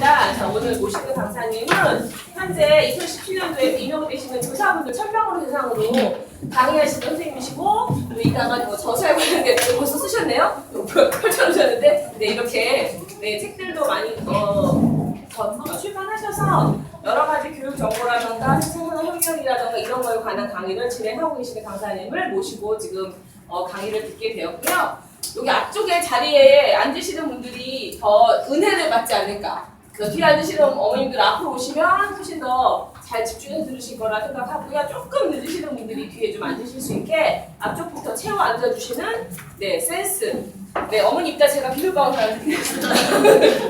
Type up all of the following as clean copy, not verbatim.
하겠습니다. 자, 오늘 모시는 강사님은 현재 2017년도에 임용되시는 교사분들 1000명으로 대상으로 강의하시는 선생님이시고, 또 이따가 저서에 관련된 거 벌써 쓰셨네요? 펼쳐놓으셨는데, 네, 이렇게 네, 책들도 많이 출판하셔서 여러 가지 교육 정보라던가 생활혁명이라던가 이런 거에 관한 강의를 진행하고 계시는 강사님을 모시고 지금 강의를 듣게 되었고요. 여기 앞쪽에 자리에 앉으시는 분들이 더 은혜를 받지 않을까. 뒤에 앉으시는 어머님들 앞으로 오시면 훨씬 더 잘 집중해서 들으실 거라 생각하고요. 조금 늦으시는 분들이 뒤에 좀 앉으실 수 있게 앞쪽부터 채워 앉아주시는 네, 센스. 네, 어머니 이따 제가 비누방울 하나 드리겠습니다.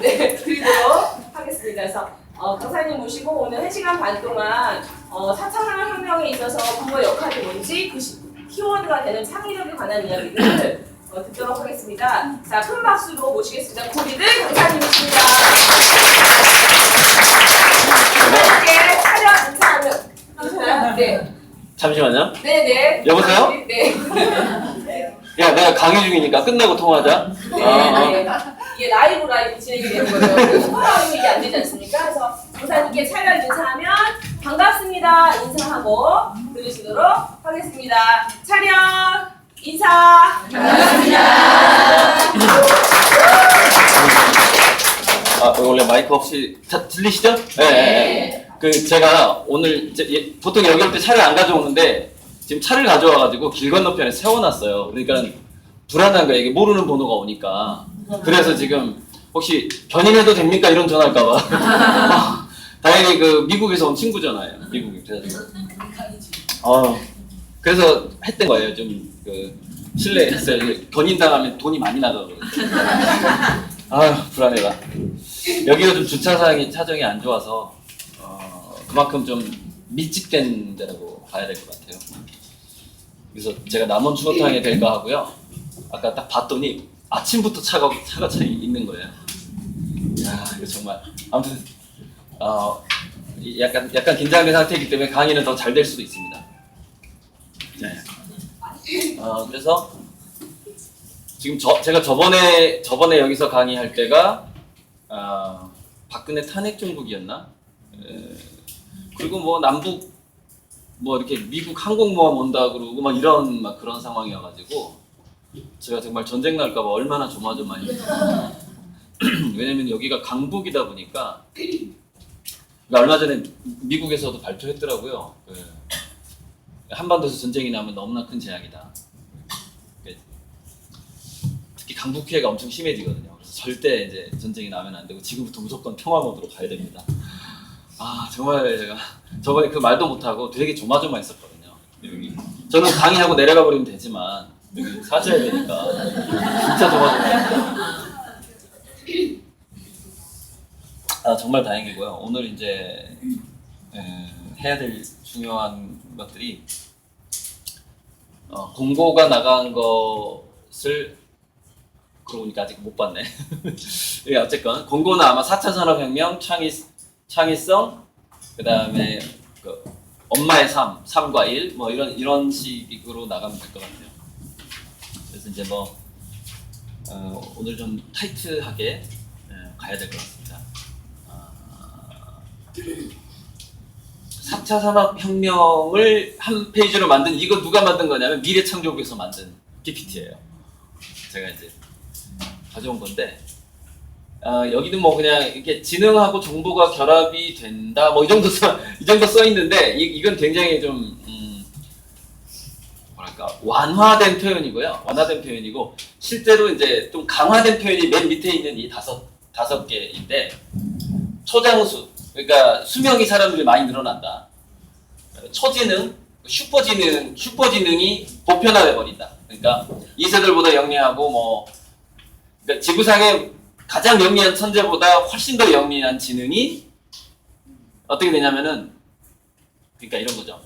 네, 드리도록 하겠습니다. 그래서 강사님 모시고 오늘 1시간 반 동안 4차 산업혁명에 있어서 부모의 역할이 뭔지 그 키워드가 되는 창의력에 관한 이야기를 듣도록 하겠습니다. 자, 큰 박수로 모시겠습니다. 고리들 강사님이십니다. 함께 촬영 인사하는 네. 잠시만요. 네네. 여보세요? 네. 야, 내가 강의 중이니까 끝나고 통화하자. 네. 이게 라이브 진행이 되는 거죠. 그래서 통화하면 이게 안 되지 않습니까? 그래서 강사님께 촬영 인사하면 반갑습니다 인사하고 들으시도록 하겠습니다. 촬영 인사. 반갑습니다. 원래 마이크 없이 들리시죠? 네. 제가 오늘 보통 여기 올 때 차를 안 가져오는데 지금 차를 가져와가지고 길 건너편에 세워놨어요. 그러니까 불안한 거예요. 이게 모르는 번호가 오니까. 그래서 지금 혹시 견인해도 됩니까? 이런 전화할까봐. 다행히 미국에서 온 친구잖아요. 미국에. 그래서 했던 거예요. 좀 실례했어요. 견인당하면 돈이 많이 나가거든요. 불안해라. 여기가 좀 주차 사정이 안 좋아서 그만큼 좀 밀집된 데라고 봐야 될 것 같아요. 그래서 제가 남원 추어탕에 될까 하고요. 아까 딱 봤더니 아침부터 차가 있는 거예요. 이거 정말 아무튼 약간 긴장된 상태이기 때문에 강의는 더 잘 될 수도 있습니다. 네. 그래서 지금 제가 저번에 여기서 강의할 때가 박근혜 탄핵 정국이었나? 그리고 남북 이렇게 미국 항공모함 온다 그러고 그런 상황이어가지고 제가 정말 전쟁 날까봐 얼마나 조마조마했어요. 왜냐면 여기가 강북이다 보니까 얼마 전에 미국에서도 발표했더라고요. 한반도에서 전쟁이 나면 너무나 큰 재앙이다. 특히 강북 피해가 엄청 심해지거든요. 그래서 절대 이제 전쟁이 나면 안 되고 지금부터 무조건 평화 모드로 가야 됩니다. 정말 제가 저번에 그 말도 못하고 되게 조마조마했었거든요. 여기 저는 강의하고 내려가 버리면 되지만 여기 사셔야 되니까 진짜 조마조마했어요. 정말 다행이고요. 오늘 이제 해야 될 중요한 것들이 공고가 나간 것을 그러고 보니까 아직 못 봤네. 어쨌건 공고는 아마 4차 산업혁명, 창의성, 그 다음에 엄마의 삶과 일, 이런 식으로 나가면 될 것 같아요. 그래서 이제 오늘 좀 타이트하게 가야 될 것 같습니다. 4차 산업혁명을 한 페이지로 만든 이거 누가 만든 거냐면 미래창조국에서 만든 PPT예요. 제가 이제 가져온 건데 여기는 그냥 이렇게 지능하고 정보가 결합이 된다 이 정도 써 있는데 이건 굉장히 좀 완화된 표현이고요. 완화된 표현이고 실제로 이제 좀 강화된 표현이 맨 밑에 있는 이 다섯 개인데 초장수 그러니까 수명이 사람들이 많이 늘어난다. 초지능, 슈퍼지능이 보편화돼 버린다. 그러니까 2세들보다 영리하고 그러니까 지구상에 가장 영리한 천재보다 훨씬 더 영리한 지능이 어떻게 되냐면은 그러니까 이런 거죠.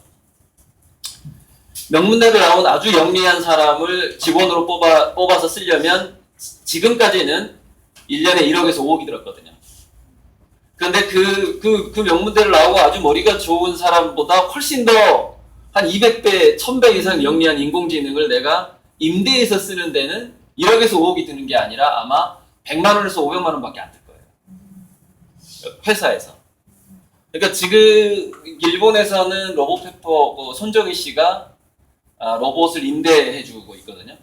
명문대를 나온 아주 영리한 사람을 직원으로 뽑아서 쓰려면 지금까지는 1년에 1억에서 5억이 들었거든요. 그런데 그 명문대를 나오고 아주 머리가 좋은 사람보다 훨씬 더 한 200배, 1000배 이상 영리한 인공지능을 내가 임대해서 쓰는 데는 1억에서 5억이 드는 게 아니라 아마 100만 원에서 500만 원밖에 안 들 거예요. 회사에서. 그러니까 지금 일본에서는 로봇페퍼 손정희 씨가 로봇을 임대해주고 있거든요.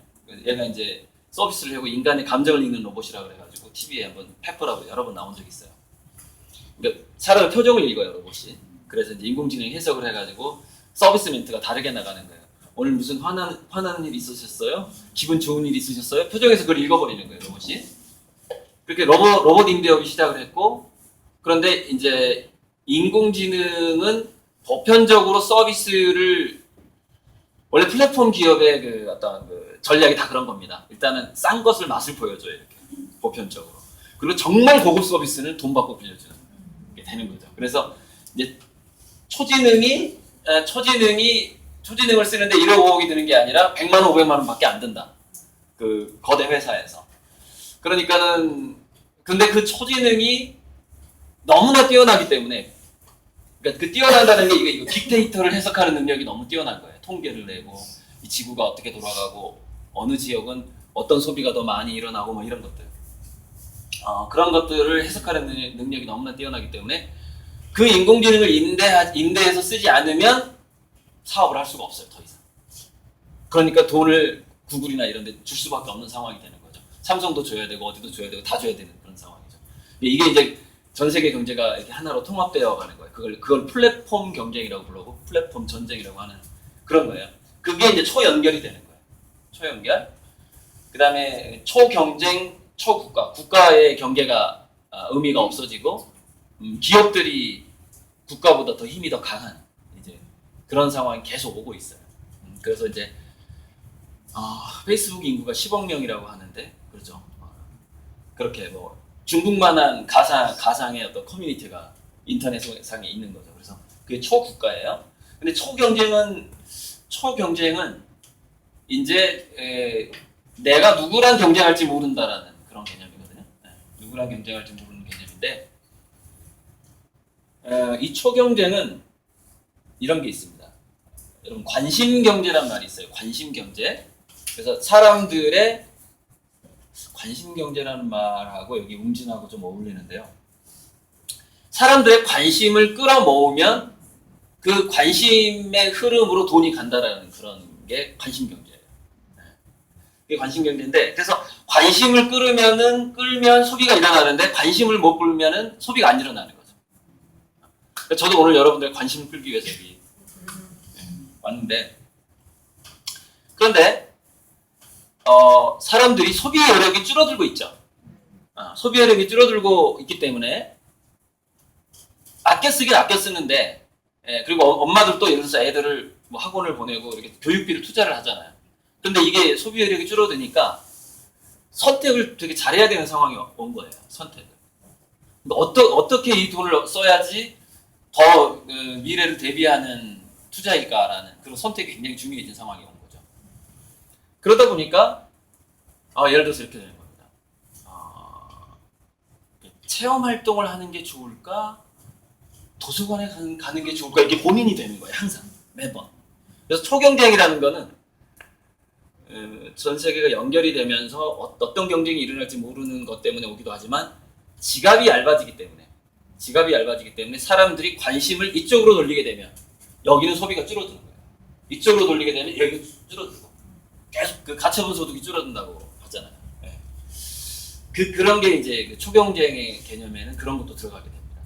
얘가 이제 서비스를 하고 인간의 감정을 읽는 로봇이라 그래가지고 TV에 한번 페퍼라고 여러 번 나온 적이 있어요. 그러니까 사람의 표정을 읽어요 로봇이. 그래서 이제 인공지능 해석을 해가지고 서비스 멘트가 다르게 나가는 거예요. 오늘 무슨 화나는 일 있으셨어요? 기분 좋은 일 있으셨어요? 표정에서 그걸 읽어버리는 거예요 로봇이. 그렇게 로봇 임대업이 시작을 했고, 그런데 이제 인공지능은 보편적으로 서비스를, 원래 플랫폼 기업의 그 어떤 그 전략이 다 그런 겁니다. 일단은 싼 것을 맛을 보여줘요 이렇게 보편적으로. 그리고 정말 고급 서비스는 돈 받고 빌려주는 게 되는 거죠. 그래서 이제 초지능을 쓰는데 1억 5억이 드는 게 아니라 100만 원, 500만 원밖에 안 든다. 그 거대 회사에서. 그러니까는 근데 그 초지능이 너무나 뛰어나기 때문에, 그러니까 그 뛰어난다는 게 이거 빅데이터를 해석하는 능력이 너무 뛰어난 거예요. 통계를 내고 이 지구가 어떻게 돌아가고 어느 지역은 어떤 소비가 더 많이 일어나고 뭐 이런 것들. 그런 것들을 해석하는 능력이 너무나 뛰어나기 때문에 그 인공지능을 임대해서 쓰지 않으면 사업을 할 수가 없어요, 더 이상. 그러니까 돈을 구글이나 이런 데 줄 수밖에 없는 상황이 되는 거죠. 삼성도 줘야 되고 어디도 줘야 되고 다 줘야 되는 그런 상황이죠. 이게 이제 전 세계 경제가 이렇게 하나로 통합되어 가는 거예요. 그걸 플랫폼 경쟁이라고 부르고 플랫폼 전쟁이라고 하는 그런 거예요. 그게 이제 초연결이 되는 거예요. 초연결. 그다음에 초경쟁, 초국가. 국가의 경계가 의미가 없어지고 기업들이 국가보다 더 힘이 더 강한 이제 그런 상황이 계속 오고 있어요. 그래서 이제 페이스북 인구가 10억 명이라고 하는데, 그렇죠. 그렇게 뭐 중국만한 가상의 어떤 커뮤니티가 인터넷상에 있는 거죠. 그래서 그게 초국가예요. 근데 초경쟁은 이제 내가 누구랑 경쟁할지 모른다라는 그런 개념이거든요. 누구랑 경쟁할지 모르는 개념인데, 이 초경쟁은 이런 게 있습니다. 여러분, 관심 경제란 말이 있어요. 관심 경제. 그래서 사람들의 관심 경제라는 말하고 여기 웅진하고 좀 어울리는데요. 사람들의 관심을 끌어모으면 그 관심의 흐름으로 돈이 간다라는 그런 게 관심 경제예요. 그게 관심 경제인데, 그래서 관심을 끌면 소비가 일어나는데 관심을 못 끌면은 소비가 안 일어나는 거죠. 저도 오늘 여러분들 관심을 끌기 위해서 여기 왔는데, 그런데 사람들이 소비 여력이 줄어들고 있죠. 소비 여력이 줄어들고 있기 때문에 아껴 쓰는데, 그리고 엄마들도 예를 들어서 애들을 뭐 학원을 보내고 이렇게 교육비를 투자를 하잖아요. 근데 이게 소비 여력이 줄어드니까 선택을 되게 잘해야 되는 상황이 온 거예요. 선택을. 어떻게 이 돈을 써야지 더 미래를 대비하는 투자일까라는 그런 선택이 굉장히 중요해진 상황이 온 거죠. 그러다 보니까 예를 들어서 이렇게 되는 겁니다. 체험 활동을 하는 게 좋을까? 도서관에 가는 게 좋을까? 이렇게 고민이 되는 거예요. 항상 매번. 그래서 초경쟁이라는 거는 전 세계가 연결이 되면서 어떤 경쟁이 일어날지 모르는 것 때문에 오기도 하지만 지갑이 얇아지기 때문에 사람들이 관심을 이쪽으로 돌리게 되면 여기는 소비가 줄어드는 거예요. 이쪽으로 돌리게 되면 여기가 줄어들고 계속 그 가처분 소득이 줄어든다고 하잖아요. 네. 그런 게 이제 그 초경쟁의 개념에는 그런 것도 들어가게 됩니다.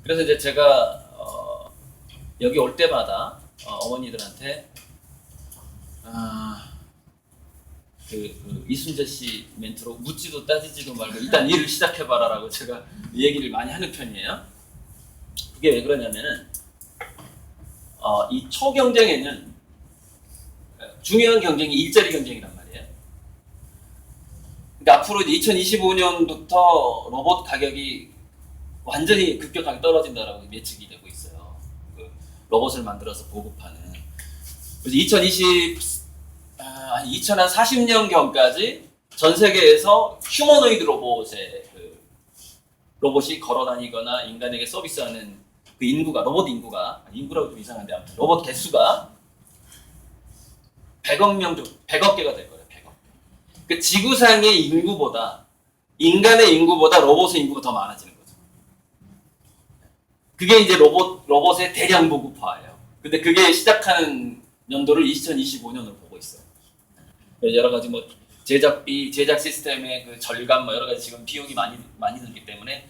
그래서 이제 제가 여기 올 때마다 어머니들한테 그 이순재 씨 멘트로 묻지도 따지지도 말고 일단 일을 시작해봐라라고 제가 얘기를 많이 하는 편이에요. 그게 왜 그러냐면은 이 초경쟁에는 중요한 경쟁이 일자리 경쟁이란 말이에요. 그러니까 앞으로 이제 2025년부터 로봇 가격이 완전히 급격하게 떨어진다라고 예측이 되고 있어요. 그 로봇을 만들어서 보급하는. 그래서 2040년경까지 전 세계에서 휴머노이드 로봇이 걸어다니거나 인간에게 서비스하는 그 인구라고 좀 이상한데 아무튼 로봇 개수가 100억 개가 될 거예요. 100억. 그 지구상의 인구보다 인간의 인구보다 로봇의 인구가 더 많아지는 거죠. 그게 이제 로봇의 대량 보급화예요. 근데 그게 시작하는 연도를 2025년으로 보고 있어요. 여러 가지 뭐 제작비, 제작 시스템의 그 절감, 뭐 여러 가지 지금 비용이 많이 들기 때문에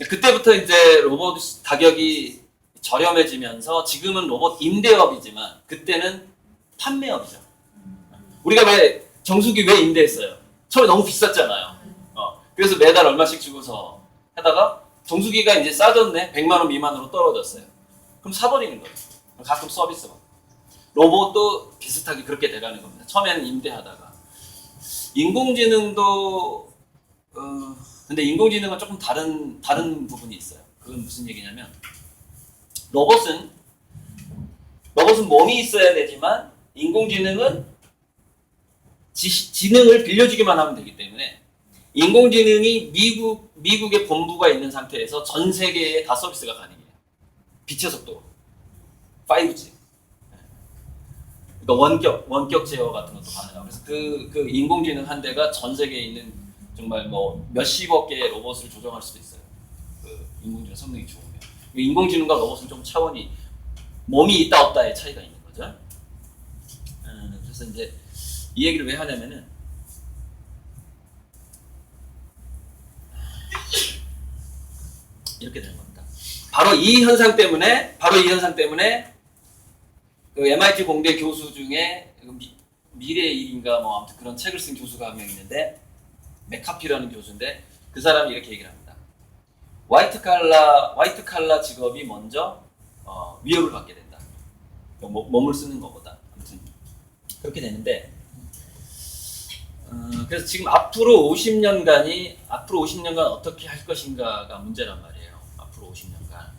그때부터 이제 로봇 가격이 저렴해지면서 지금은 로봇 임대업이지만 그때는 판매업이죠. 우리가 왜 정수기 왜 임대했어요? 처음에 너무 비쌌잖아요. 그래서 매달 얼마씩 주고서 하다가 정수기가 이제 싸졌네. 100만 원 미만으로 떨어졌어요. 그럼 사버리는 거예요. 가끔 서비스만. 로봇도 비슷하게 그렇게 돼가는 겁니다. 처음에는 임대하다가. 인공지능도 근데 인공지능은 조금 다른 부분이 있어요. 그건 무슨 얘기냐면 로봇은 몸이 있어야 되지만 인공지능은 지능을 빌려주기만 하면 되기 때문에 인공지능이 미국의 본부가 있는 상태에서 전 세계에 다 서비스가 가능해요. 빛의 속도로 5G. 그러니까 원격 제어 같은 것도 가능하고 그래서 그 인공지능 한 대가 전 세계에 있는 정말 뭐 몇십억 개의 로봇을 조정할 수도 있어요. 그 인공지능 성능이 좋으면. 인공지능과 로봇은 좀 차원이 몸이 있다 없다의 차이가 있는 거죠. 그래서 이제 이 얘기를 왜 하냐면은 이렇게 되는 겁니다. 바로 이 현상 때문에 그 MIT 공대 교수 중에 미래의 일인가 뭐 아무튼 그런 책을 쓴 교수가 한 명 있는데 맥카피라는 교수인데 그 사람이 이렇게 얘기를 합니다. 화이트 칼라 직업이 먼저 위협을 받게 된다. 몸을 쓰는 것보다 아무튼 그렇게 되는데 그래서 지금 앞으로 50년간 어떻게 할 것인가가 문제란 말이에요. 앞으로 50년간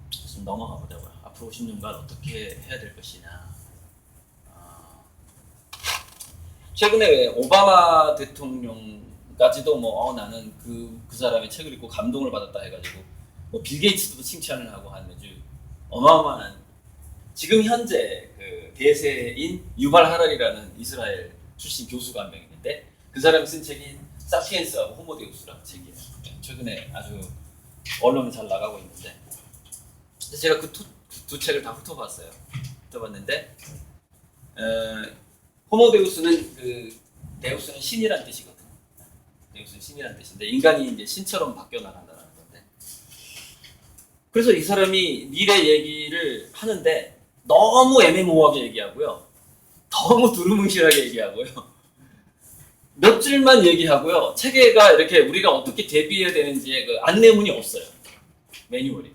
좀 넘어가 보자고요. 앞으로 50년간 어떻게 해야 될 것이냐. 최근에 왜 오바마 대통령까지도 뭐 나는 그 사람의 책을 읽고 감동을 받았다 해가지고 뭐 빌 게이츠도 칭찬을 하고 하는 아주 어마어마한 지금 현재 그 대세인 유발 하랄이라는 이스라엘 출신 교수가 한 명 있는데 그 사람이 쓴 책이 사피엔스하고 호모데우스라는 책이에요. 최근에 아주 언론에 잘 나가고 있는데 제가 그 두 책을 다 훑어봤는데 호모데우스는 데우스는 신이란 뜻이거든요. 데우스는 신이란 뜻인데 인간이 이제 신처럼 바뀌어 나간다는 건데 그래서 이 사람이 미래 얘기를 하는데 너무 애매모호하게 얘기하고요. 너무 두루뭉실하게 얘기하고요. 몇 줄만 얘기하고요. 체계가 이렇게 우리가 어떻게 대비해야 되는지의 그 안내문이 없어요. 매뉴얼이.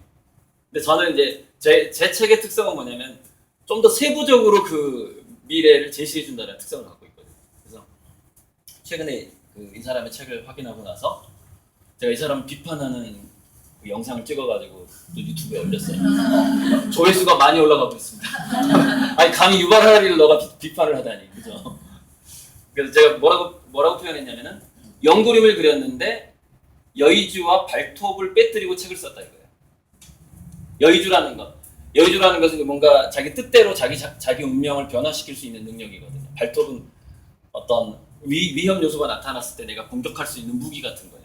근데 저는 이제 제 책의 특성은 뭐냐면 좀 더 세부적으로 그 미래를 제시해 준다는 특성을 갖고 있거든요. 그래서 최근에 이 사람의 책을 확인하고 나서 제가 이 사람을 비판하는 그 영상을 찍어가지고 또 유튜브에 올렸어요. 조회수가 많이 올라가고 있습니다. 아니 감히 유발 하랄이를 너가 비판을 하다니, 그죠? 그래서 제가 뭐라고 표현했냐면은 영그림을 그렸는데 여의주와 발톱을 빼뜨리고 책을 썼다 이거예요. 여의주라는 것은 뭔가 자기 뜻대로 자기 운명을 변화시킬 수 있는 능력이거든요. 발톱은 어떤 위험 요소가 나타났을 때 내가 공격할 수 있는 무기 같은 거예요.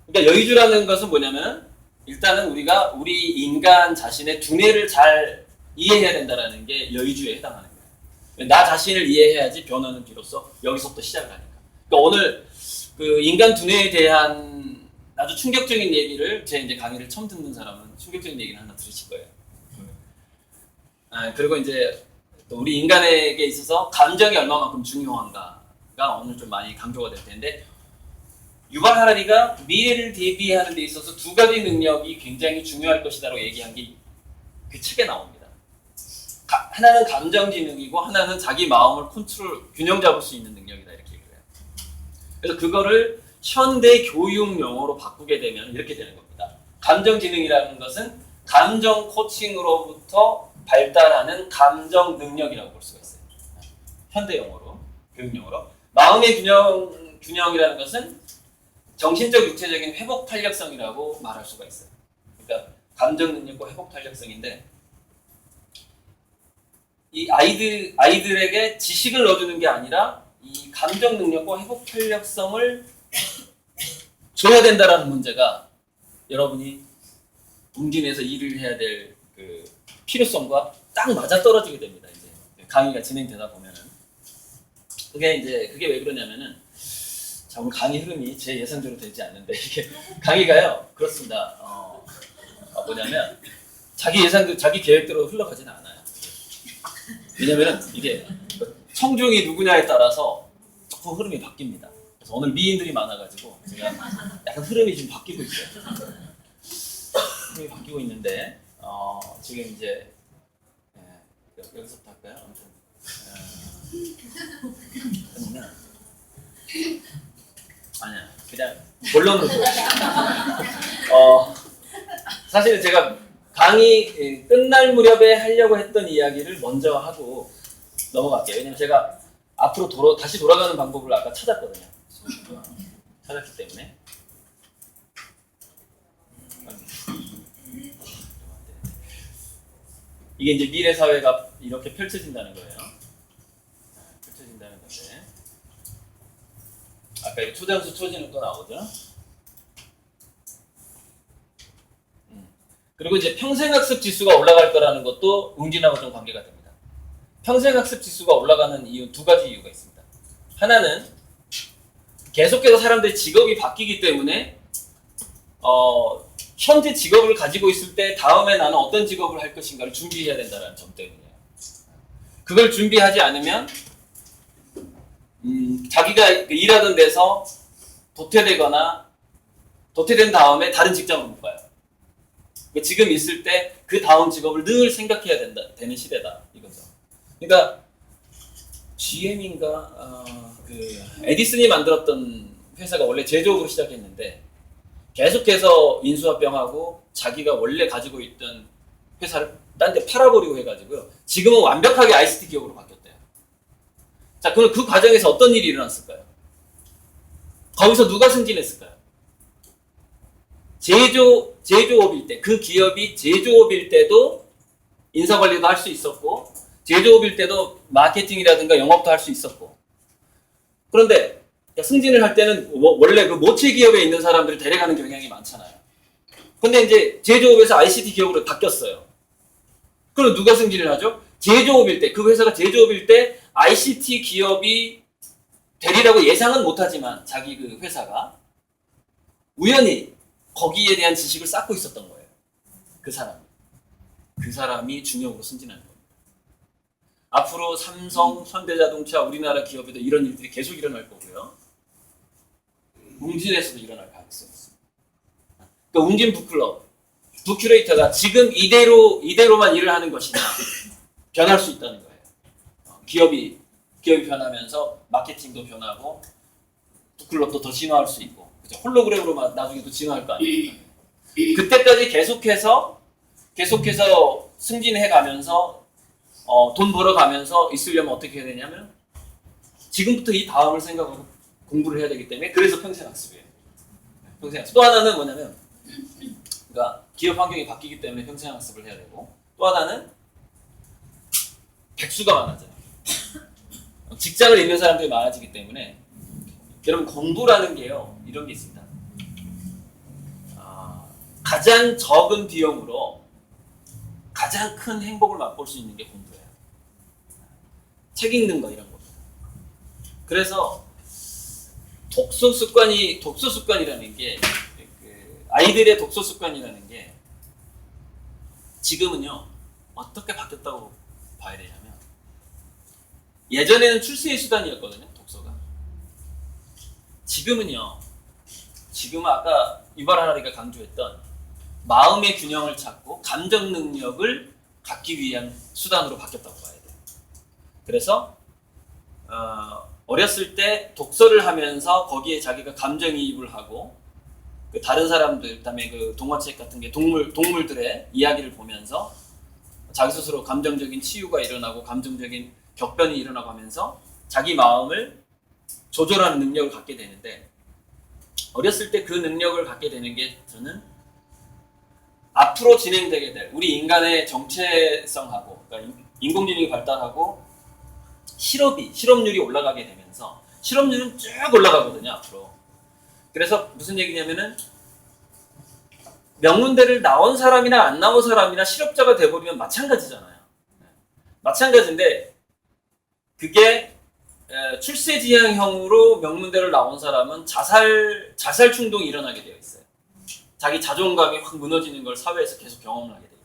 그러니까 여의주라는 것은 뭐냐면 일단은 우리가 우리 인간 자신의 두뇌를 잘 이해해야 된다는 게 여의주에 해당하는 거예요. 나 자신을 이해해야지 변화는 비로소 여기서부터 시작을 하니까. 그러니까 오늘 그 인간 두뇌에 대한 아주 충격적인 얘기를 제 이제 강의를 처음 듣는 사람은 충격적인 얘기를 하나 들으실 거예요. 그리고 이제 또 우리 인간에게 있어서 감정이 얼마만큼 중요한가가 오늘 좀 많이 강조가 될 텐데 유발 하랄이가 미래를 대비하는 데 있어서 두 가지 능력이 굉장히 중요할 것이다라고 얘기한 게 그 책에 나옵니다. 하나는 감정지능이고 하나는 자기 마음을 균형 잡을 수 있는 능력이다 이렇게 얘기를 해요. 그래서 그거를 현대 교육 용어로 바꾸게 되면 이렇게 되는 겁니다. 감정지능이라는 것은 감정 코칭으로부터 발달하는 감정 능력이라고 볼 수가 있어요. 현대 용어로, 교육 용어로. 마음의 균형이라는 것은 정신적 육체적인 회복 탄력성이라고 말할 수가 있어요. 그러니까 감정 능력과 회복 탄력성인데 이 아이들에게 지식을 넣어주는 게 아니라 이 감정 능력과 회복 탄력성을 줘야 된다라는 문제가 여러분이 웅진에서 일을 해야 될 그 필요성과 딱 맞아 떨어지게 됩니다. 이제 강의가 진행되다 보면은 그게 왜 그러냐면은 자, 오늘 강의 흐름이 제 예상대로 되지 않는데 이게 강의가요 그렇습니다. 뭐냐면 자기 예상대로 자기 계획대로 흘러가지는 않아요. 왜냐면은 이게 청중이 누구냐에 따라서 조금 흐름이 바뀝니다. 그래서 오늘 미인들이 많아가지고 제가 약간 흐름이 좀 바뀌고 있어요. 흐름이 바뀌고 있는데 지금 이제 여기서부터 할까요? 아무튼 그러면 아니야 그냥 본론으로 사실은 제가 강의 끝날 무렵에 하려고 했던 이야기를 먼저 하고 넘어갈게요. 왜냐면 제가 앞으로 다시 돌아가는 방법을 아까 찾았거든요. 찾았기 때문에 이게 이제 미래 사회가 이렇게 펼쳐진다는 거예요. 펼쳐진다는 건데 아까 이 초장수 초진은 또 나오죠. 그리고 이제 평생학습 지수가 올라갈 거라는 것도 웅진하고 좀 관계가 됩니다. 평생학습 지수가 올라가는 이유 두 가지 이유가 있습니다. 하나는 계속해서 사람들의 직업이 바뀌기 때문에 현재 직업을 가지고 있을 때 다음에 나는 어떤 직업을 할 것인가를 준비해야 된다는 점 때문이에요. 그걸 준비하지 않으면 자기가 일하던 데서 도태되거나 도태된 다음에 다른 직장으로 못 가요. 지금 있을 때 그 다음 직업을 늘 생각해야 되는 시대다 이거죠. 그러니까 GM인가 그 에디슨이 만들었던 회사가 원래 제조업으로 시작했는데 계속해서 인수합병하고 자기가 원래 가지고 있던 회사를 딴 데 팔아버리고 해가지고요. 지금은 완벽하게 ICT 기업으로 바뀌었대요. 자, 그럼 그 과정에서 어떤 일이 일어났을까요? 거기서 누가 승진했을까요? 제조업일 때, 그 기업이 제조업일 때도 인사관리도 할 수 있었고, 제조업일 때도 마케팅이라든가 영업도 할 수 있었고. 그런데 승진을 할 때는 원래 그 모체 기업에 있는 사람들을 데려가는 경향이 많잖아요. 근데 이제 제조업에서 ICT 기업으로 바뀌었어요. 그럼 누가 승진을 하죠? 제조업일 때, 그 회사가 제조업일 때 ICT 기업이 되리라고 예상은 못하지만 자기 그 회사가 우연히 거기에 대한 지식을 쌓고 있었던 거예요. 그 사람이 중역으로 승진하는 겁니다. 앞으로 삼성, 현대자동차, 우리나라 기업에도 이런 일들이 계속 일어날 거고요. 웅진에서도 일어날 가능성이 있습니다. 그러니까 웅진 북클럽, 북큐레이터가 지금 이대로만 일을 하는 것이냐 변할 수 있다는 거예요. 기업이 변하면서 마케팅도 변하고 북클럽도 더 진화할 수 있고 그죠? 홀로그램으로 나중에 또 진화할 거 아니에요. 그때까지 계속해서 승진해 가면서 돈 벌어가면서 있으려면 어떻게 해야 되냐면 지금부터 이 다음을 생각하고 공부를 해야 되기 때문에 그래서 평생학습이에요. 평생학습. 또 하나는 뭐냐면 그러니까 기업 환경이 바뀌기 때문에 평생학습을 해야 되고 또 하나는 백수가 많아져요. 직장을 잃는 사람들이 많아지기 때문에 여러분 공부라는 게요 이런 게 있습니다. 가장 적은 비용으로 가장 큰 행복을 맛볼 수 있는 게 공부예요. 책 읽는 거 이런 겁니다. 그래서 독서 습관이라는 게 아이들의 독서 습관이라는 게 지금은요 어떻게 바뀌었다고 봐야 되냐면 예전에는 출세의 수단이었거든요 독서가. 지금은 아까 유발 하라리가 강조했던 마음의 균형을 찾고 감정 능력을 갖기 위한 수단으로 바뀌었다고 봐야 돼요. 그래서 어렸을 때 독서를 하면서 거기에 자기가 감정이입을 하고 그 다른 사람들, 그다음에 그 동화책 같은 게 동물들의 이야기를 보면서 자기 스스로 감정적인 치유가 일어나고 감정적인 격변이 일어나고 하면서 자기 마음을 조절하는 능력을 갖게 되는데 어렸을 때 그 능력을 갖게 되는 게 저는 앞으로 진행되게 될 우리 인간의 정체성하고 그러니까 인공지능이 발달하고 실업률이 올라가게 되면서 실업률은 쭉 올라가거든요, 앞으로. 그래서 무슨 얘기냐면은 명문대를 나온 사람이나 안 나온 사람이나 실업자가 돼버리면 마찬가지잖아요. 마찬가지인데 그게 출세지향형으로 명문대를 나온 사람은 자살 충동이 일어나게 되어 있어요. 자기 자존감이 확 무너지는 걸 사회에서 계속 경험을 하게 되죠.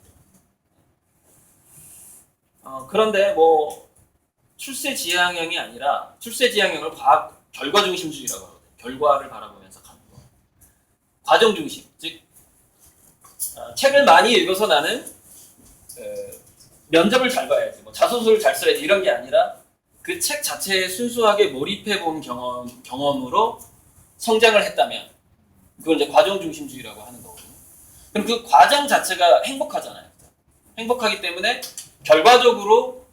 그런데 뭐 출세지향형이 아니라 출세지향형을 과학 결과 중심주의라고 하거든요. 결과를 바라보면서 가는 거. 과정 중심, 즉 책을 많이 읽어서 나는 면접을 잘 봐야지, 뭐 자소서를 잘 써야지 이런 게 아니라 그 책 자체에 순수하게 몰입해 본 경험으로 성장을 했다면 그걸 이제 과정 중심주의라고 하는 거거든요. 그럼 그 과정 자체가 행복하잖아요. 행복하기 때문에 결과적으로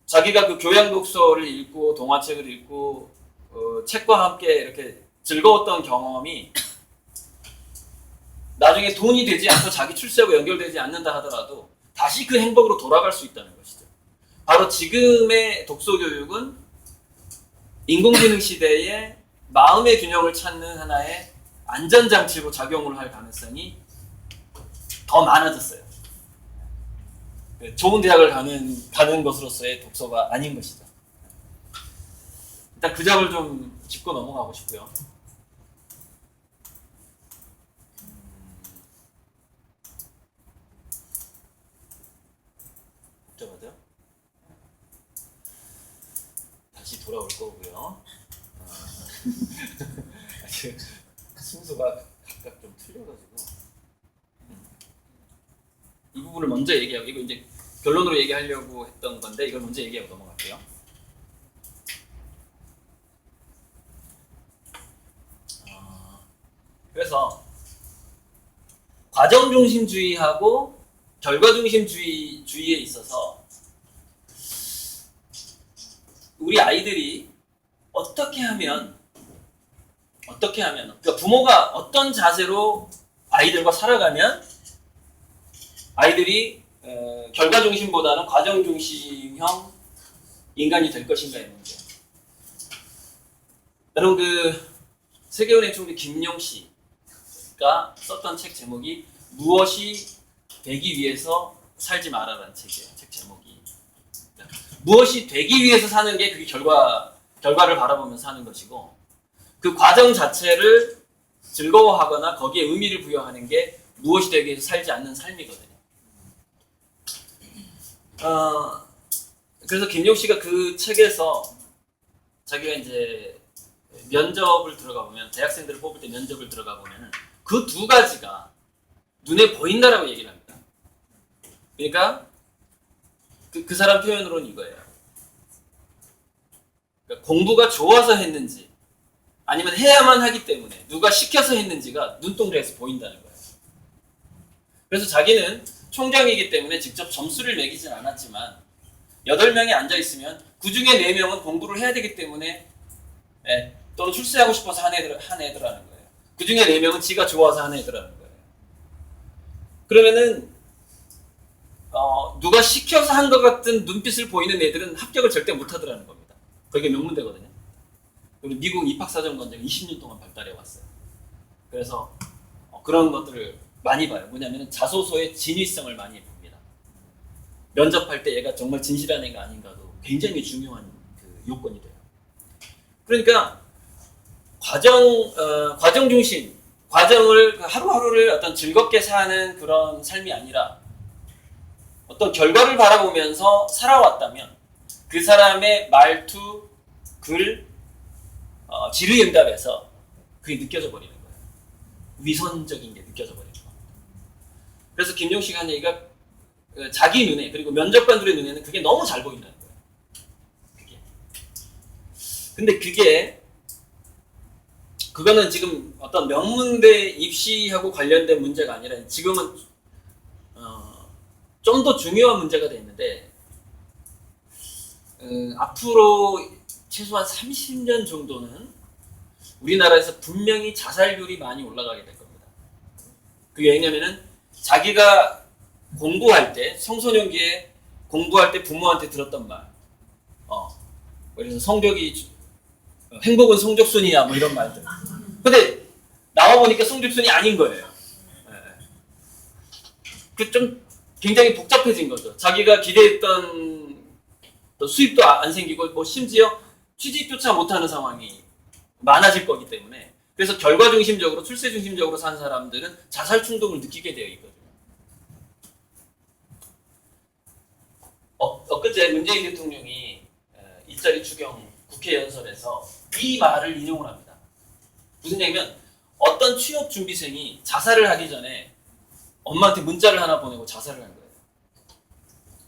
자기가 그 교양 독서를 읽고 동화책을 읽고 책과 함께 이렇게 즐거웠던 경험이 나중에 돈이 되지 않고 자기 출세하고 연결되지 않는다 하더라도 다시 그 행복으로 돌아갈 수 있다는 것이죠. 바로 지금의 독서 교육은 인공지능 시대에 마음의 균형을 찾는 하나의 안전장치로 작용을 할 가능성이 더 많아졌어요. 좋은 대학을 가는 것으로서의 독서가 아닌 것이죠. 일단 그 점을 좀 짚고 넘어가고 싶고요. 복잡하죠? 다시 돌아올 거고요. 순서가 각각 좀 틀려가지고 이 부분을 먼저 얘기하고, 이거 이제 결론으로 얘기하려고 했던 건데 이걸 먼저 얘기하고 넘어갈게요. 그래서 과정 중심주의하고 결과 중심주의에 있어서 우리 아이들이 어떻게 하면 그러니까 부모가 어떤 자세로 아이들과 살아가면 아이들이 결과 중심보다는 과정 중심형 인간이 될 것인가의 문제. 여러분 그 세계은행 총리 김용 씨가 썼던 책 제목이 무엇이 되기 위해서 살지 마라라는 책이에요. 책 제목이. 무엇이 되기 위해서 사는 게 그게 결과를 바라보면서 사는 것이고, 그 과정 자체를 즐거워하거나 거기에 의미를 부여하는 게 무엇이 되기 위해서 살지 않는 삶이거든요. 그래서 김용 씨가 그 책에서 자기가 이제 면접을 들어가 보면, 대학생들을 뽑을 때 면접을 들어가 보면 그 두 가지가 눈에 보인다라고 얘기를 합니다. 그러니까 그 사람 표현으로는 이거예요. 그러니까 공부가 좋아서 했는지 아니면 해야만 하기 때문에 누가 시켜서 했는지가 눈동자에서 보인다는 거예요. 그래서 자기는 총장이기 때문에 직접 점수를 매기진 않았지만 8명이 앉아있으면 그 중에 4명은 공부를 해야 되기 때문에 또는 출세하고 싶어서 한 애들하는 거예요. 그 중에 4명은 지가 좋아서 한 애들하는 거예요. 그러면은 누가 시켜서 한 것 같은 눈빛을 보이는 애들은 합격을 절대 못하더라는 겁니다. 그게 명문대거든요. 그리고 미국 입학사정 검증이 20년 동안 발달해 왔어요. 그래서 그런 것들을 많이 봐요. 뭐냐면 자소서의 진위성을 많이 봅니다. 면접할 때 얘가 정말 진실한 애가 아닌가도 굉장히 중요한 그 요건이 돼요. 그러니까 과정 중심, 과정을 하루하루를 어떤 즐겁게 사는 그런 삶이 아니라 어떤 결과를 바라보면서 살아왔다면 그 사람의 말투, 글, 질의응답에서 그게 느껴져 버리는 거예요. 위선적인 게 느껴져 버리는 거예요. 그래서 김용 씨가 한 얘기가 자기 눈에, 그리고 면접관들의 눈에는 그게 너무 잘 보인다는 거예요. 그게. 근데 그거는 지금 어떤 명문대 입시하고 관련된 문제가 아니라 지금은 좀 더 중요한 문제가 되는데 앞으로 최소한 30년 정도는 우리나라에서 분명히 자살률이 많이 올라가게 될 겁니다. 그게 왜냐면은 자기가 공부할 때, 청소년기에 공부할 때 부모한테 들었던 말, 그래서 성적이 행복은 성적순이야 뭐 이런 말들. 근데 나와 보니까 성적순이 아닌 거예요. 그 좀 굉장히 복잡해진 거죠. 자기가 기대했던 수입도 안 생기고 뭐 심지어 취직조차 못하는 상황이 많아질 거기 때문에 그래서 결과 중심적으로 출세 중심적으로 산 사람들은 자살 충동을 느끼게 되어 있거든요. 엊그제 문재인 대통령이 일자리 추경 국회 연설에서 이 말을 인용을 합니다. 무슨 얘기냐면 어떤 취업 준비생이 자살을 하기 전에 엄마한테 문자를 하나 보내고 자살을 한 거예요.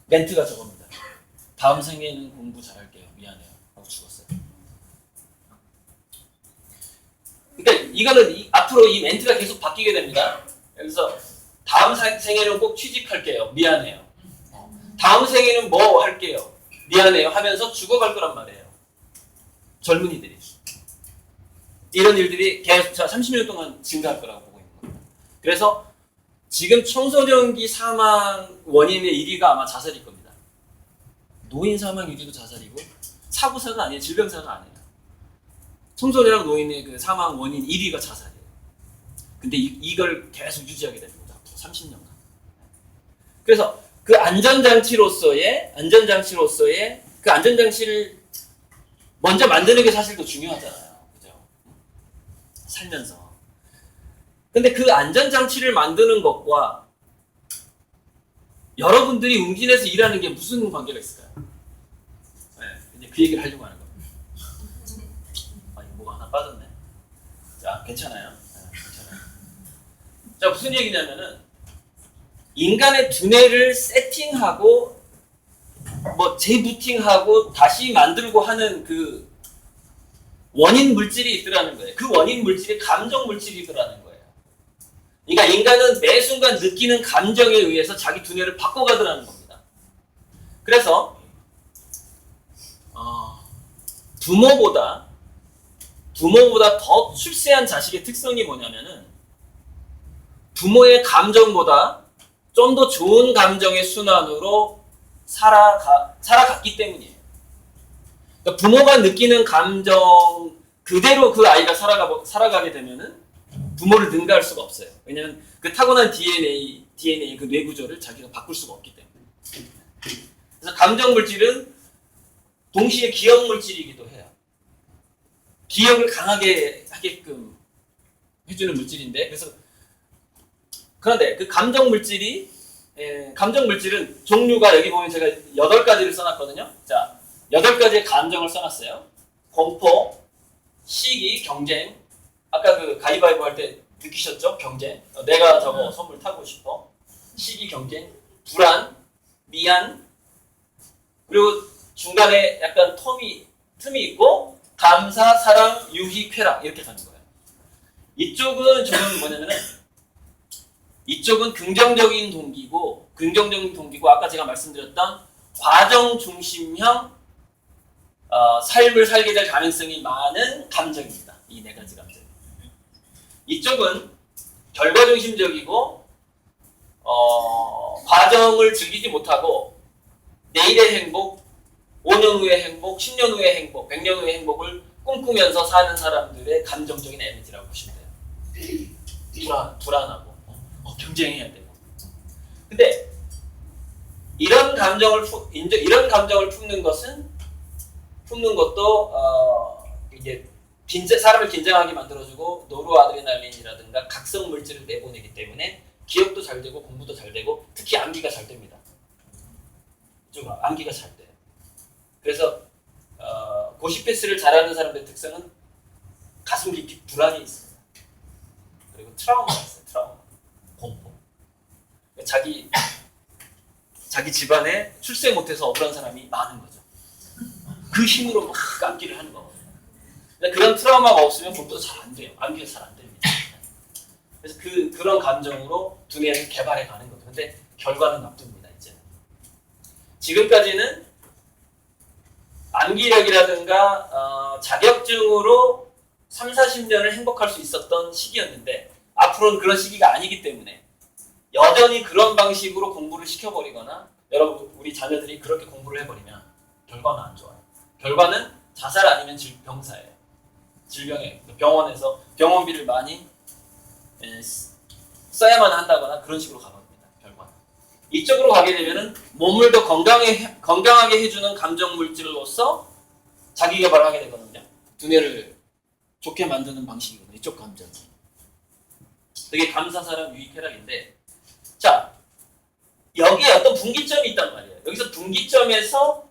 멘트가 저겁니다. 다음 생에는 공부 잘할게요. 미안해요. 하고 죽었어요. 그러니까 이거는 앞으로 이 멘트가 계속 바뀌게 됩니다. 그래서 다음 생에는 꼭 취직할게요. 미안해요. 다음 생에는 뭐 할게요. 미안해요. 하면서 죽어갈 거란 말이에요. 젊은이들이. 이런 일들이 계속 30년 동안 증가할 거라고 보고 있는 겁니다. 그래서 지금 청소년기 사망 원인의 1위가 아마 자살일 겁니다. 노인 사망 1위도 자살이고 사고사가 아니에요. 질병사가 아니에요. 청소년이랑 노인의 그 사망 원인 1위가 자살이에요. 근데 이걸 계속 유지하게 됩니다. 앞으로 30년간. 그래서 그 안전장치로서의 그 안전장치를 먼저 만드는 게 사실 더 중요하잖아요. 그죠? 살면서. 근데 그 안전장치를 만드는 것과 여러분들이 웅진에서 일하는 게 무슨 관계가 있을까요? 네, 이제 그 얘기를 하려고 하는 겁니다. 아니, 뭐가 하나 빠졌네. 자, 괜찮아요. 네, 괜찮아요. 자, 무슨 얘기냐면은 인간의 두뇌를 세팅하고 뭐 재부팅하고 다시 만들고 하는 그 원인 물질이 있더라는 거예요. 그 원인 물질이 감정 물질이더라는 거예요. 그러니까 인간은 매 순간 느끼는 감정에 의해서 자기 두뇌를 바꿔가더라는 겁니다. 그래서 부모보다 더 출세한 자식의 특성이 뭐냐면은 부모의 감정보다 좀 더 좋은 감정의 순환으로 살아갔기 때문이에요. 그러니까 부모가 느끼는 감정 그대로 그 아이가 살아가게 되면은 부모를 능가할 수가 없어요. 왜냐하면 그 타고난 DNA 그 뇌 구조를 자기가 바꿀 수가 없기 때문에. 그래서 감정 물질은 동시에 기억 물질이기도 해요. 기억을 강하게 하게끔 해주는 물질인데, 그런데 그 감정 물질은 종류가 여기 보면 제가 8가지를 써놨거든요. 자, 8가지의 감정을 써놨어요. 공포, 시기, 경쟁. 아까 그 가위바위보 할 때 느끼셨죠? 경쟁. 내가 저거 선물 타고 싶어. 시기, 경쟁, 불안, 미안. 그리고 중간에 약간 틈이 있고 감사, 사랑, 유희, 쾌락 이렇게 가는 거예요. 이쪽은 긍정적인 동기고 아까 제가 말씀드렸던 과정 중심형 삶을 살게 될 가능성이 많은 감정입니다. 이 4가지 감정. 이쪽은 결과 중심적이고 과정을 즐기지 못하고 내일의 행복, 5년 후의 행복, 10년 후의 행복, 100년 후의 행복을 꿈꾸면서 사는 사람들의 감정적인 에너지라고 보시면 돼요. 불안하고 경쟁해야 되고. 근데 이런 감정을 품는 것도 이제 사람을 긴장하게 만들어주고 노르아드레날린이라든가 각성 물질을 내보내기 때문에 기억도 잘 되고 공부도 잘 되고 특히 암기가 잘 됩니다. 암기가 잘 돼요. 그래서 고시패스를 잘하는 사람들의 특성은 가슴 깊이 불안이 있습니다. 그리고 트라우마가 있어요. 트라우마, 공포. 자기 집안에 출세 못해서 억울한 사람이 많은 거죠. 그 힘으로 막 암기를 하는 거거든요. 그런 트라우마가 없으면 공부도 잘 안 돼요. 암기가 잘 안 됩니다. 그래서 그런 감정으로 두뇌를 개발해 가는 거죠. 근데 결과는 납둡니다. 이제는. 지금까지는 암기력이라든가 자격증으로 3, 40년을 행복할 수 있었던 시기였는데 앞으로는 그런 시기가 아니기 때문에 여전히 그런 방식으로 공부를 시켜버리거나 여러분 우리 자녀들이 그렇게 공부를 해버리면 결과는 안 좋아요. 결과는 자살 아니면 병사예요. 질병에 병원에서 병원비를 많이 써야만 한다거나 그런 식으로 가봅니다. 결과. 이쪽으로 가게 되면은 몸을 더 건강하게 해주는 감정 물질로서 자기 개발을 하게 되거든요. 두뇌를 좋게 만드는 방식이거든요. 이쪽 감정이. 되게 감사사랑 유익쾌락인데, 자 여기에 어떤 분기점이 있단 말이에요. 여기서 분기점에서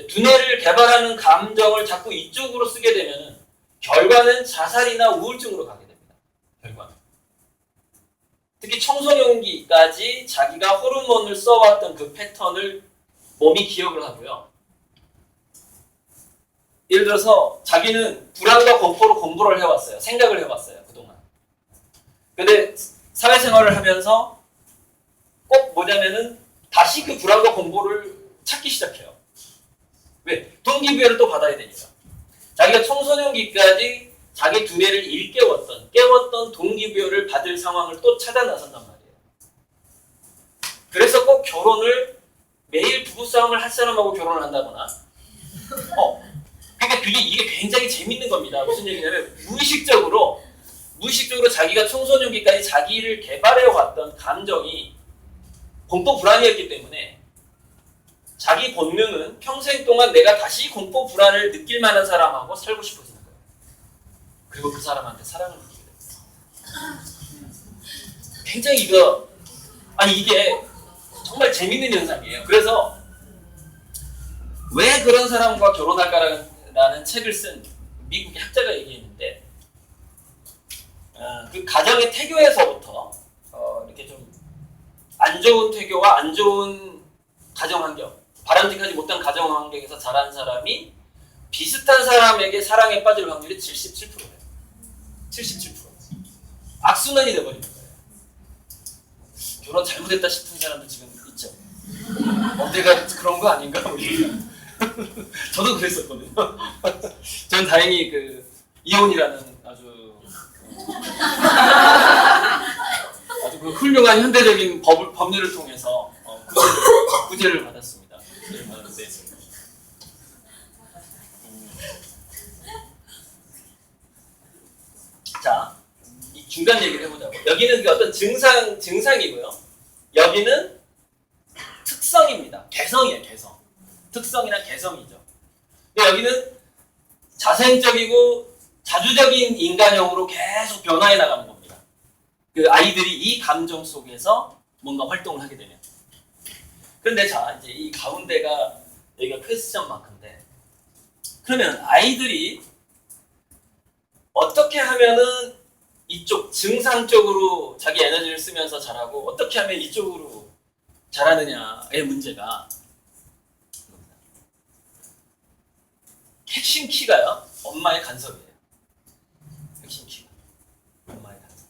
두뇌를 개발하는 감정을 자꾸 이쪽으로 쓰게 되면 결과는 자살이나 우울증으로 가게 됩니다. 결과는. 특히 청소년기까지 자기가 호르몬을 써왔던 그 패턴을 몸이 기억을 하고요. 예를 들어서 자기는 불안과 공포로 공부를 해왔어요. 생각을 해왔어요. 그동안. 근데 사회생활을 하면서 꼭 뭐냐면은 다시 그 불안과 공포를 찾기 시작해요. 왜? 동기부여를 또 받아야 되니까. 자기가 청소년기까지 자기 두뇌를 깨웠던 동기부여를 받을 상황을 또 찾아 나선단 말이에요. 그래서 꼭 결혼을 매일 부부싸움을 할 사람하고 결혼을 한다거나 그러니까 이게 굉장히 재밌는 겁니다. 무슨 얘기냐면 무의식적으로 자기가 청소년기까지 자기를 개발해 왔던 감정이 공포 불안이었기 때문에 자기 본능은 평생 동안 내가 다시 공포 불안을 느낄 만한 사람하고 살고 싶어지는 거예요. 그리고 그 사람한테 사랑을 느끼게 됩니다. 굉장히 이게 정말 재밌는 현상이에요. 그래서 왜 그런 사람과 결혼할까라는 책을 쓴 미국의 학자가 얘기했는데, 그 가정의 태교에서부터 이렇게 좀 안 좋은 태교와 안 좋은 가정 환경, 바람직하지 못한 가정 환경에서 자란 사람이 비슷한 사람에게 사랑에 빠질 확률이 77%예요. 77%. 악순환이 돼버리는 거예요. 결혼 잘못했다 싶은 사람도 지금 있죠. 내가 그런 거 아닌가? 저도 그랬었거든요. 전 다행히 그 이혼이라는 아주 그 훌륭한 현대적인 법률을 통해서 구제를 받았습니다. 구제를 받았는데, 자, 이 중간 얘기를 해보자고. 여기는 그 어떤 증상이고요. 여기는 특성입니다. 개성이에요, 개성. 특성이나 개성이죠. 근데 여기는 자생적이고 자주적인 인간형으로 계속 변화해 나가는 겁니다. 그 아이들이 이 감정 속에서 뭔가 활동을 하게 되면. 그런데 자, 이제 이 가운데가 여기가 퀘스천 마크인데, 그러면 아이들이 어떻게 하면은 이쪽 증상 쪽으로 자기 에너지를 쓰면서 자라고 어떻게 하면 이쪽으로 자라느냐의 문제가, 핵심 키가요, 엄마의 간섭이에요. 핵심 키가 엄마의 간섭.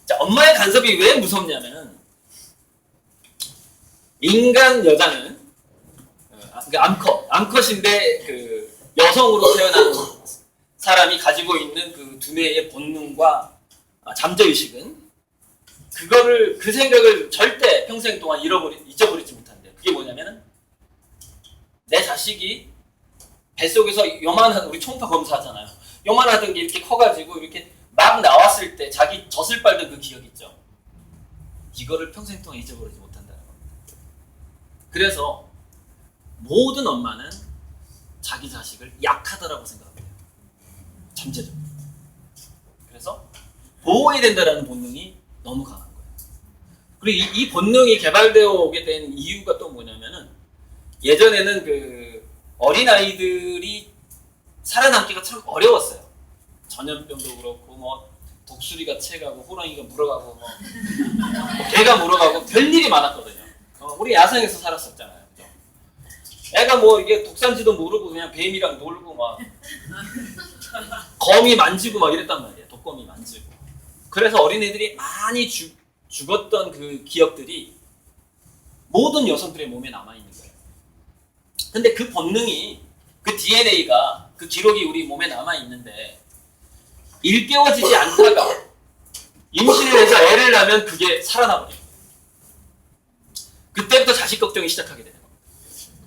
자, 엄마의 간섭이 왜 무섭냐면, 인간 여자는 암컷인데 그 여성으로 태어난 사람이 가지고 있는 그 두뇌의 본능과 잠재의식은 그 생각을 절대 평생 동안 잊어버리지 못한대요. 그게 뭐냐면은, 내 자식이 뱃속에서 요만한, 우리 초음파 검사하잖아요. 요만하던 게 이렇게 커가지고 이렇게 막 나왔을 때 자기 젖을 빨던 그 기억 있죠. 이거를 평생 동안 잊어버리지 못한다는 겁니다. 그래서 모든 엄마는 자기 자식을 약하다라고 생각합니다. 잠재적으로. 그래서 보호해야 된다라는 본능이 너무 강한 거예요. 그리고 이 본능이 개발되어 오게 된 이유가 또 뭐냐면은, 예전에는 그 어린아이들이 살아남기가 참 어려웠어요. 전염병도 그렇고, 뭐 독수리가 채가고, 호랑이가 물어가고, 뭐 개가 물어가고, 별일이 많았거든요. 우리 야생에서 살았었잖아요. 그죠? 애가 뭐 이게 독산지도 모르고 그냥 뱀이랑 놀고 막 거미 만지고 막 이랬단 말이에요. 독거미 만지고. 그래서 어린애들이 많이 죽었던 그 기억들이 모든 여성들의 몸에 남아있는 거예요. 근데 그 본능이, 그 DNA가, 그 기록이 우리 몸에 남아있는데, 일깨워지지 않다가 임신을 해서 애를 낳으면 그게 살아나버려요. 그때부터 자식 걱정이 시작하게 되는 겁니다.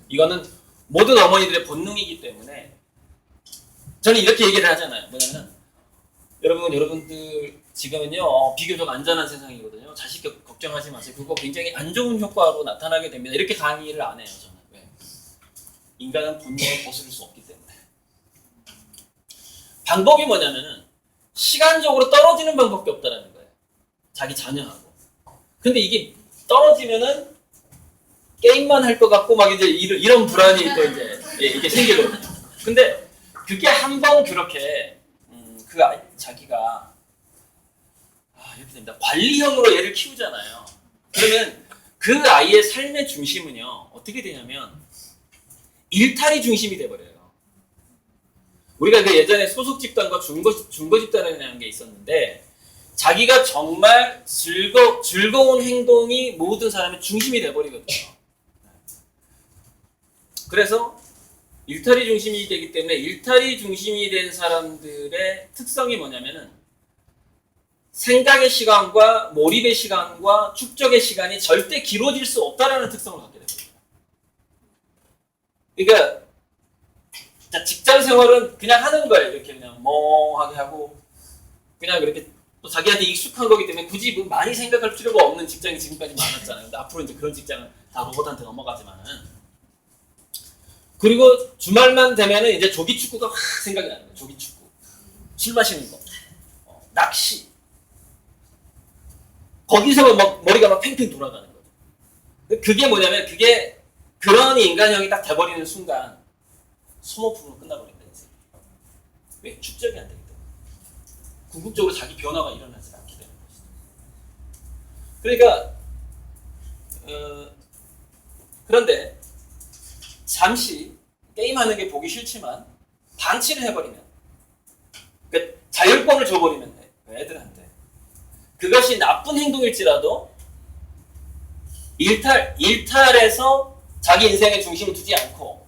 이거는 모든 어머니들의 본능이기 때문에 저는 이렇게 얘기를 하잖아요. 뭐냐면 여러분들 지금은요 비교적 안전한 세상이거든요. 자식 걱정하지 마세요. 그거 굉장히 안 좋은 효과로 나타나게 됩니다. 이렇게 강의를 안 해요. 저는. 왜? 인간은 본능을 거스를 수 없기 때문에. 방법이 뭐냐면은 시간적으로 떨어지는 방법밖에 없다라는 거예요. 자기 자녀하고. 근데 이게 떨어지면은 게임만 할 것 같고 막 이제 이런 불안이 또 이제 이게 생기거든요. 근데 그게 한 번 그렇게 그 아이 자기가 이렇게 됩니다. 관리형으로 얘를 키우잖아요. 그러면 그 아이의 삶의 중심은요 어떻게 되냐면 일탈이 중심이 돼버려요. 우리가 그 예전에 소속 집단과 중거 집단이라는 게 있었는데 자기가 정말 즐거운 행동이 모든 사람의 중심이 돼버리거든요. 그래서 일탈이 중심이 되기 때문에 일탈이 중심이 된 사람들의 특성이 뭐냐면은 생각의 시간과 몰입의 시간과 축적의 시간이 절대 길어질 수 없다라는 특성을 갖게 됩니다. 그러니까 직장 생활은 그냥 하는 거예요. 이렇게 그냥 멍하게 하고 그냥 그렇게 또 자기한테 익숙한 거기 때문에 굳이 뭐 많이 생각할 필요가 없는 직장이 지금까지 많았잖아요. 근데 앞으로 이제 그런 직장은 다 로봇한테 넘어가지만은 그리고 주말만 되면은 이제 조기 축구가 확 생각이 나는 거예요. 조기 축구, 술 마시는 거, 낚시. 거기서 막 머리가 막 팽팽 돌아가는 거죠. 그게 뭐냐면 그게 그런 인간형이 딱 돼버리는 순간 소모품으로 끝나버린다. 왜? 축적이 안 되기 때문에. 궁극적으로 자기 변화가 일어나지 않게 되는 것이죠. 그러니까 그런데 잠시 게임하는 게 보기 싫지만 방치를 해버리면 그러니까 자율권을 줘버리면 돼. 애들한테. 그것이 나쁜 행동일지라도 일탈해서 자기 인생의 중심을 두지 않고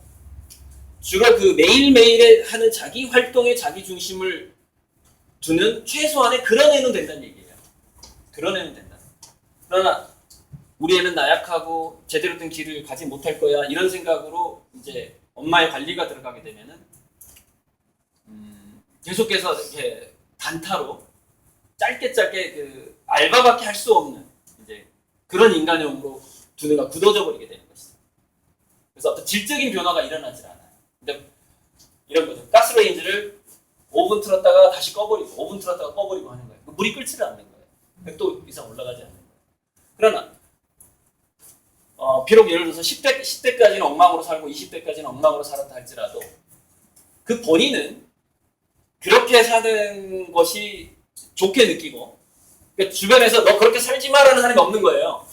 주로 그 매일매일에 하는 자기 활동에 자기 중심을 두는 최소한의 그런 애는 된다는 얘기예요. 그런 애는 된다. 그러나 우리 애는 나약하고 제대로 된 길을 가지 못할 거야 이런 생각으로 이제 엄마의 관리가 들어가게 되면은 계속해서 이렇게 단타로 짧게 그 알바밖에 할 수 없는 이제 그런 인간형으로 두뇌가 굳어져 버리게 되는 것이죠. 그래서 어떤 질적인 변화가 일어나질 않아요. 근데 이런 거죠. 가스레인지를 5분 틀었다가 다시 꺼버리고 5분 틀었다가 꺼버리고 하는 거예요. 물이 끓지를 않는 거예요. 100도 이상 올라가지 않는 거예요. 그러나 비록 예를 들어서 10대까지는 엉망으로 살고 20대까지는 엉망으로 살았다 할지라도 그 본인은 그렇게 사는 것이 좋게 느끼고 그러니까 주변에서 너 그렇게 살지 마라는 사람이 없는 거예요.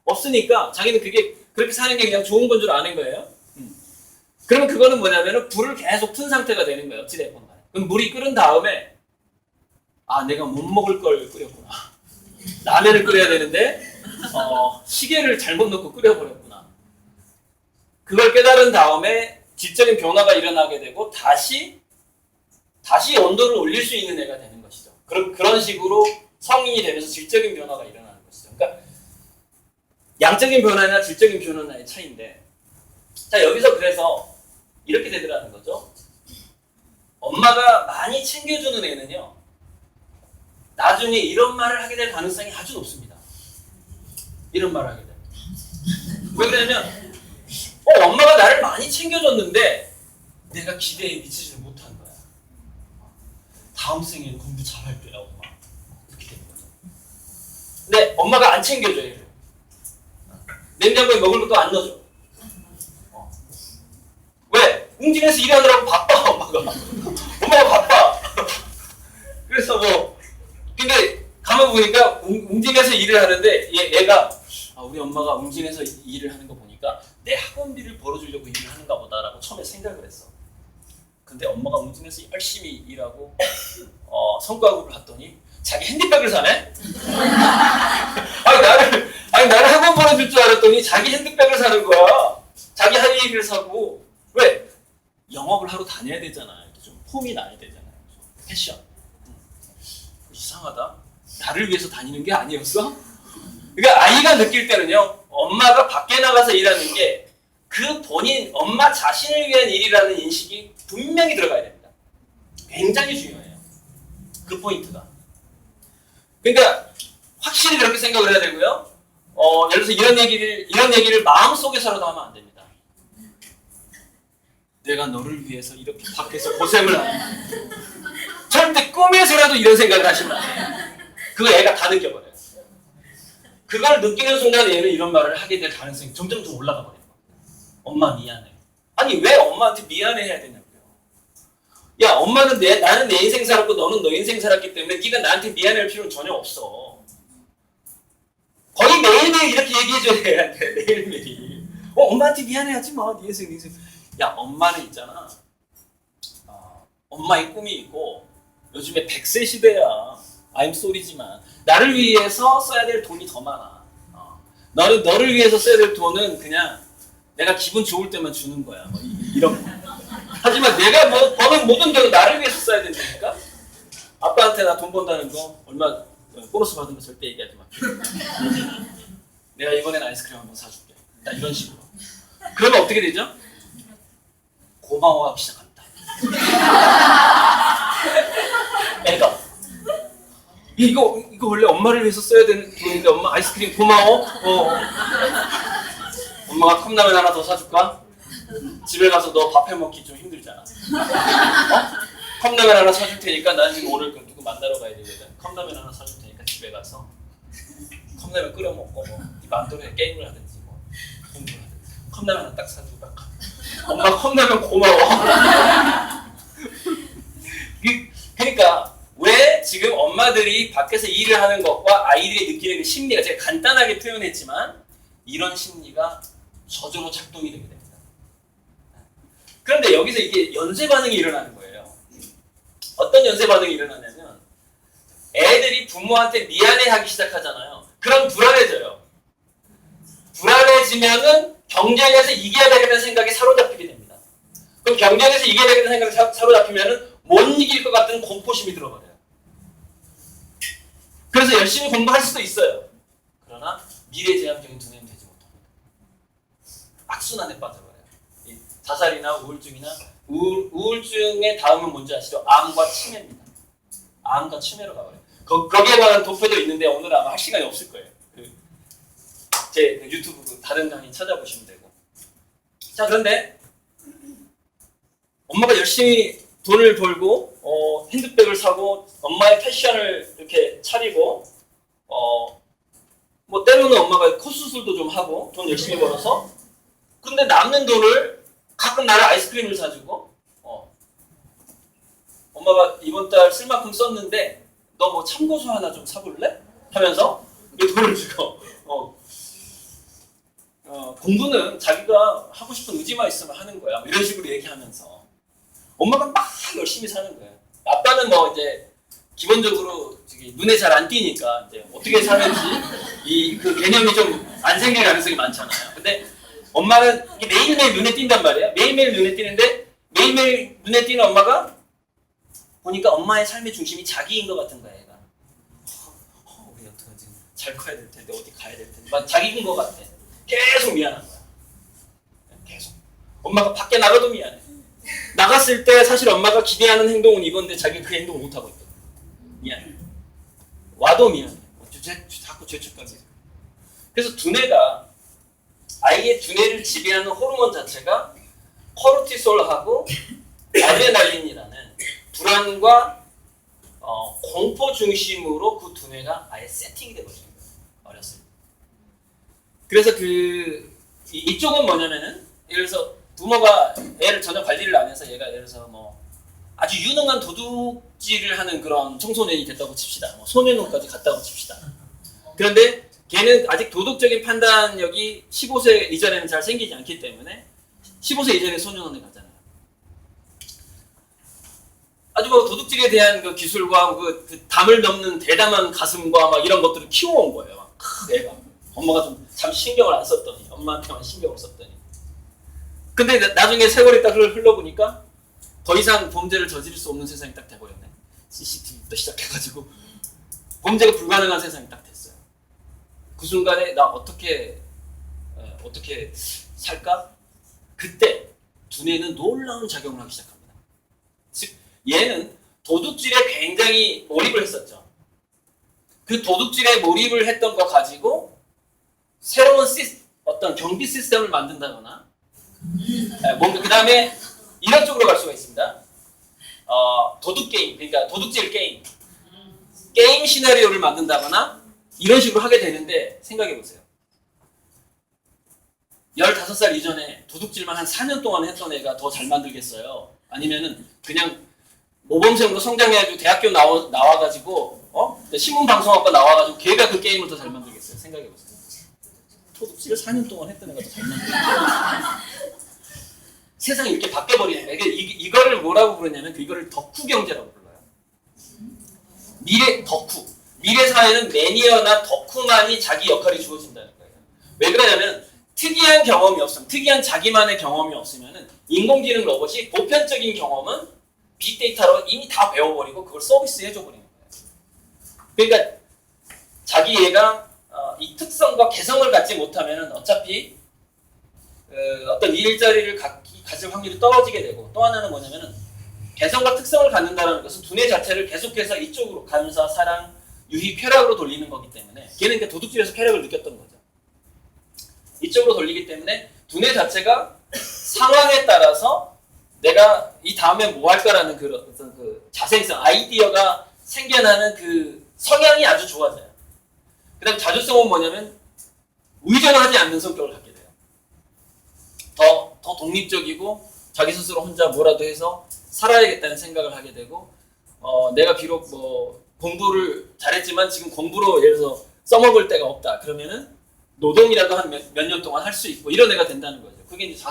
없으니까 자기는 그게 그렇게 사는 게 그냥 좋은 건 줄 아는 거예요. 그러면 그거는 뭐냐면은 불을 계속 튼 상태가 되는 거예요. 어찌됐건 간에. 그럼 물이 끓은 다음에 내가 못 먹을 걸 끓였구나. 라면을 끓여야 되는데 시계를 잘못 넣고 끓여버렸구나. 그걸 깨달은 다음에 질적인 변화가 일어나게 되고 다시 온도를 올릴 수 있는 애가 되는 것이죠. 그런 식으로 성인이 되면서 질적인 변화가 일어나는 것이죠. 그러니까 양적인 변화나 질적인 변화의 차이인데 자 여기서 그래서 이렇게 되더라는 거죠. 엄마가 많이 챙겨주는 애는요 나중에 이런 말을 하게 될 가능성이 아주 높습니다. 이런 말을 하게 됩니다. 왜 그러냐면 엄마가 나를 많이 챙겨줬는데 내가 기대에 미치지 못한 거야. 다음 생에 공부 잘할 거야 엄마. 이렇게 되는 거죠. 근데 엄마가 안 챙겨줘 얘를. 냉장고에 먹을 것도 안 넣어줘. 왜? 웅진에서 일하느라고 바빠 엄마가. 엄마가 바빠. 그래서 근데 가만 보니까 웅진에서 일을 하는데 얘가 우리 엄마가 웅진에서 일을 하는 거 보니까 내 학원비를 벌어주려고 일을 하는가 보다라고 처음에 생각을 했어. 근데 엄마가 웅진에서 열심히 일하고 성과급을 봤더니 자기 핸드백을 사네? 나를 학원 보내줄 줄 알았더니 자기 핸드백을 사는 거야. 자기 할 얘기를 사고. 왜? 영업을 하러 다녀야 되잖아. 이렇게 좀 폼이 나야 되잖아요. 패션. 이상하다. 나를 위해서 다니는 게 아니었어? 그러니까 아이가 느낄 때는요. 엄마가 밖에 나가서 일하는 게 그 본인 엄마 자신을 위한 일이라는 인식이 분명히 들어가야 됩니다. 굉장히 중요해요. 그 포인트가. 그러니까 확실히 그렇게 생각을 해야 되고요. 예를 들어서 이런 얘기를 마음속에서라도 하면 안 됩니다. 내가 너를 위해서 이렇게 밖에서 고생을 하는 절대 꿈에서라도 이런 생각을 하시면 안 돼요. 그거 애가 다 느껴버려요. 그걸 느끼는 순간 얘는 이런 말을 하게 될 가능성이 점점 더 올라가 버려요. 엄마 미안해. 아니 왜 엄마한테 미안해 해야 되냐고요. 야 엄마는 나는 내 인생 살았고 너는 너 인생 살았기 때문에 네가 나한테 미안할 필요는 전혀 없어. 거의 매일매일 이렇게 얘기해줘야 돼. 매일매일. 엄마한테 미안해하지 마. 네 인생 네 인생. 야 엄마는 있잖아. 엄마의 꿈이 있고 요즘에 100세 시대야. I'm sorry지만 나를 위해서 써야 될 돈이 더 많아. 너를 위해서 써야 될 돈은 그냥 내가 기분 좋을 때만 주는 거야. 뭐 이런 거. 하지만 내가 버는 모든 돈은 나를 위해서 써야 된다니까. 아빠한테 나 돈 번다는 거 얼마 보너스 받은 거 절대 얘기하지 마. 내가 이번엔 아이스크림 한번 사줄게. 나 이런 식으로. 그러면 어떻게 되죠? 고마워하기 시작합니다. 애가 이거 원래 엄마를 위해서 써야 되는 돈인데 엄마 아이스크림 고마워? 엄마가 컵라면 하나 더 사줄까? 집에 가서 너 밥 해먹기 좀 힘들잖아. 컵라면 하나 사줄 테니까 난 지금 오늘 누구 만나러 가야 되거든. 컵라면 하나 사줄 테니까 집에 가서 컵라면 끓여 먹고 뭐 네 맘대로 해. 게임을 하든지 뭐 공부를 하든지 컵라면 하나 딱 사주고 막 엄마 컵라면 고마워. 그러니까 왜 지금 엄마들이 밖에서 일을 하는 것과 아이들이 느끼는 그 심리가 제가 간단하게 표현했지만 이런 심리가 저절로 작동이 되게 됩니다. 그런데 여기서 이게 연쇄 반응이 일어나는 거예요. 어떤 연쇄 반응이 일어나냐면 애들이 부모한테 미안해하기 시작하잖아요. 그럼 불안해져요. 불안해지면은 경쟁에서 이겨야 되겠다는 생각이 사로잡히게 됩니다. 그럼 경쟁에서 이겨야 되겠다는 생각이 사로잡히면은 못 이길 것 같은 공포심이 들어버려요. 그래서 열심히 공부할 수도 있어요. 그러나 미래지향적인 두뇌는 되지 못합니다. 악순환에 빠져버려요. 이 자살이나 우울증이나 우울증의 다음은 뭔지 아시죠? 암과 치매입니다. 암과 치매로 가버려요. 거기에 관한 도표도 있는데 오늘 아마 할 시간이 없을 거예요. 제 유튜브 다른 강의 찾아보시면 되고. 자 그런데 엄마가 열심히 돈을 벌고 핸드백을 사고 엄마의 패션을 이렇게 차리고 뭐 때로는 엄마가 콧수술도 좀 하고 돈 열심히 벌어서 근데 남는 돈을 가끔 나를 아이스크림을 사주고 엄마가 이번 달 쓸 만큼 썼는데 너 뭐 참고서 하나 좀 사볼래? 하면서 돈을 주고 공부는 자기가 하고 싶은 의지만 있으면 하는 거야. 이런 식으로 얘기하면서 엄마가 막 열심히 사는 거예요. 아빠는 뭐 이제 기본적으로 눈에 잘 안 띄니까 이제 어떻게 사는지 그 개념이 좀 안 생길 가능성이 많잖아요. 근데 엄마는 매일매일 눈에 띈단 말이에요. 매일매일 눈에 띄는데 매일매일 눈에 띄는 엄마가 보니까 엄마의 삶의 중심이 자기인 것 같은 거야. 얘가 우리 어떡하지? 잘 커야 될 텐데 어디 가야 될 텐데 막 자기인 것 같아. 계속 미안한 거야. 계속. 엄마가 밖에 나가도 미안해. 나갔을 때 사실 엄마가 기대하는 행동은 이건데 자기가 그 행동을 못하고 있거든. 미안해. 와도 미안해. 자꾸 죄책감이. 그래서 두뇌가 아이의 두뇌를 지배하는 호르몬 자체가 코르티솔하고 아드레날린이라는 불안과 공포 중심으로 그 두뇌가 아예 세팅이 되거든요. 어렸을 때. 그래서 이쪽은 뭐냐면은 예를 들어서 부모가 애를 전혀 관리를 안 해서 얘가 예를 들어서 뭐 아주 유능한 도둑질을 하는 그런 청소년이 됐다고 칩시다. 뭐 소년원까지 갔다고 칩시다. 그런데 걔는 아직 도덕적인 판단력이 15세 이전에는 잘 생기지 않기 때문에 15세 이전에 소년원에 가잖아요. 아주 뭐 도둑질에 대한 그 기술과 그 담을 넘는 대담한 가슴과 막 이런 것들을 키워온 거예요. 막 애가. 엄마가 좀 참 신경을 안 썼더니 엄마한테만 신경을 썼더니 근데 나중에 세월이 딱 흘러보니까 더 이상 범죄를 저지를 수 없는 세상이 딱 돼버렸네. CCTV부터 시작해가지고 범죄가 불가능한 세상이 딱 됐어요. 그 순간에 나 어떻게 살까? 그때 두뇌는 놀라운 작용을 하기 시작합니다. 즉 얘는 도둑질에 굉장히 몰입을 했었죠. 그 도둑질에 몰입을 했던 거 가지고 새로운 어떤 경비 시스템을 만든다거나 뭔가 그 다음에 이런 쪽으로 갈 수가 있습니다. 도둑 게임, 그러니까 도둑질 게임 시나리오를 만든다거나 이런 식으로 하게 되는데 생각해 보세요. 15살 이전에 도둑질만 한 4년 동안 했던 애가 더 잘 만들겠어요? 아니면은 그냥 모범생으로 성장해가지고 대학교 나와가지고 신문방송학과 나와가지고 걔가 그 게임을 더 잘 만들겠어요? 생각해 보세요. 도둑질을 4년 동안 했던 애가 더 잘 만들겠어요. 세상이 이렇게 바뀌어버리는 거예요. 이거를 뭐라고 부르냐면 이거를 덕후 경제라고 불러요. 미래 사회는 매니어나 덕후만이 자기 역할이 주어진다는 거예요. 왜 그러냐면 특이한 경험이 없으면, 특이한 자기만의 경험이 없으면 인공지능 로봇이 보편적인 경험은 빅데이터로 이미 다 배워버리고 그걸 서비스해줘버리는 거예요. 그러니까 자기 얘가 이 특성과 개성을 갖지 못하면 어차피 어떤 일자리를 가질 확률이 떨어지게 되고, 또 하나는 뭐냐면은 개성과 특성을 갖는다는 것은 두뇌 자체를 계속해서 이쪽으로 감사, 사랑, 유희, 쾌락으로 돌리는 거기 때문에 걔는 그러니까 도둑질에서 쾌락을 느꼈던 거죠. 이쪽으로 돌리기 때문에 두뇌 자체가 상황에 따라서 내가 이 다음에 뭐 할까라는 어떤 그 자생성, 아이디어가 생겨나는 그 성향이 아주 좋아져요. 그 다음에 자주성은 뭐냐면 의존하지 않는 성격을 갖게 돼요. 더 독립적이고 자기 스스로 혼자 뭐라도 해서 살아야겠다는 생각을 하게 되고, 내가 비록 뭐 공부를 잘했지만 지금 공부로 예를 들어서 써먹을 데가 없다 그러면은 노동이라도 한 몇 년 동안 할 수 있고 이런 애가 된다는 거죠. 그게 이제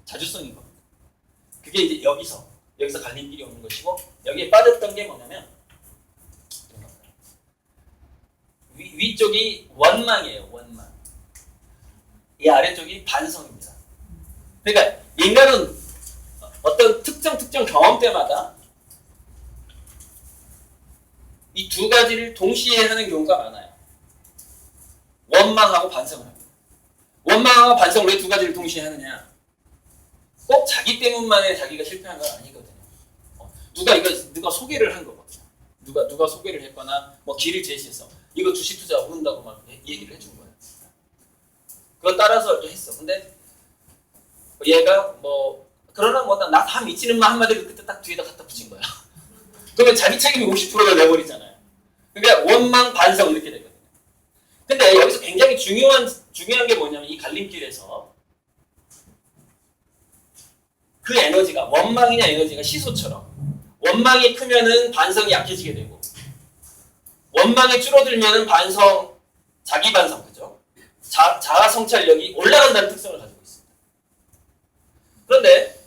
자주성인 겁니다. 그게 이제 여기서 갈림길이 오는 것이고, 여기에 빠졌던 게 뭐냐면 위쪽이 원망이에요. 원망. 이 아래쪽이 반성입니다. 그러니까 인간은 어떤 특정 경험 때마다 이 두 가지를 동시에 하는 경우가 많아요. 원망하고 반성을 합니다. 원망하고 반성을 왜 두 가지를 동시에 하느냐? 꼭 자기 때문만에 자기가 실패한 건 아니거든요. 누가 소개를 한 거거든요. 누가 소개를 했거나 뭐 길을 제시해서 이거 주식 투자 오른다고 막 얘기를 해준 거예요. 그거 따라서 또 했어. 근데 얘가 그러나 나 다 미치는 말 한마디를 그때 딱 뒤에다 갖다 붙인 거야. 그러면 자기 책임이 50%가 돼버리잖아요. 그러니까 원망 반성 이렇게 되거든요. 근데 여기서 굉장히 중요한 게 뭐냐면 이 갈림길에서 그 에너지가 원망이냐 에너지가 시소처럼 원망이 크면은 반성이 약해지게 되고, 원망이 줄어들면은 자기 반성, 그죠? 자아 성찰력이 올라간다는 특성을 가지고 있습니다. 그런데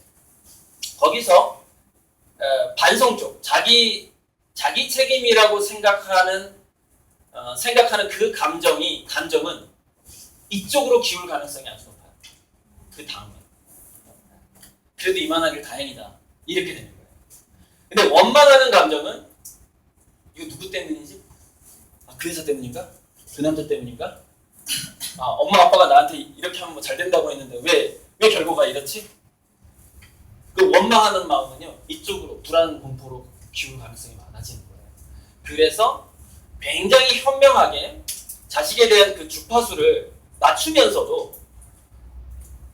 거기서 반성 쪽, 자기 책임이라고 생각하는 그 감정은 이쪽으로 기울 가능성이 아주 높아요. 그 다음에 그래도 이만하길 다행이다 이렇게 되는 거예요. 근데 원망하는 감정은 이거 누구 때문이지? 그 회사 때문인가? 그 남자 때문인가? 엄마 아빠가 나한테 이렇게 하면 잘 된다고 했는데 왜 결과가 이렇지? 그 원망하는 마음은요, 이쪽으로 불안 공포로 기울 가능성이 많아지는 거예요. 그래서 굉장히 현명하게 자식에 대한 그 주파수를 맞추면서도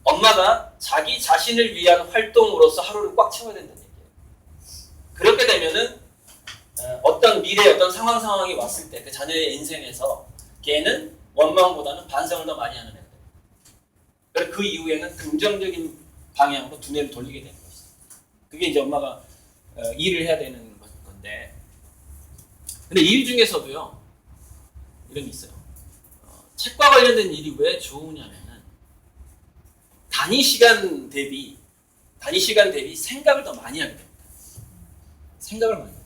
엄마가 자기 자신을 위한 활동으로서 하루를 꽉 채워야 된다는 얘기예요. 그렇게 되면은 어떤 미래 어떤 상황이 왔을 때 그 자녀의 인생에서 걔는 원망보다는 반성을 더 많이 하는 애들. 그래서 그 이후에는 긍정적인 방향으로 두뇌를 돌리게 되는 것이죠. 그게 이제 엄마가 일을 해야 되는 건데, 근데 일 중에서도요 이런 게 있어요. 책과 관련된 일이 왜 좋으냐면은 단위 시간 대비 생각을 더 많이 하게 됩니다. 생각을 많이 하게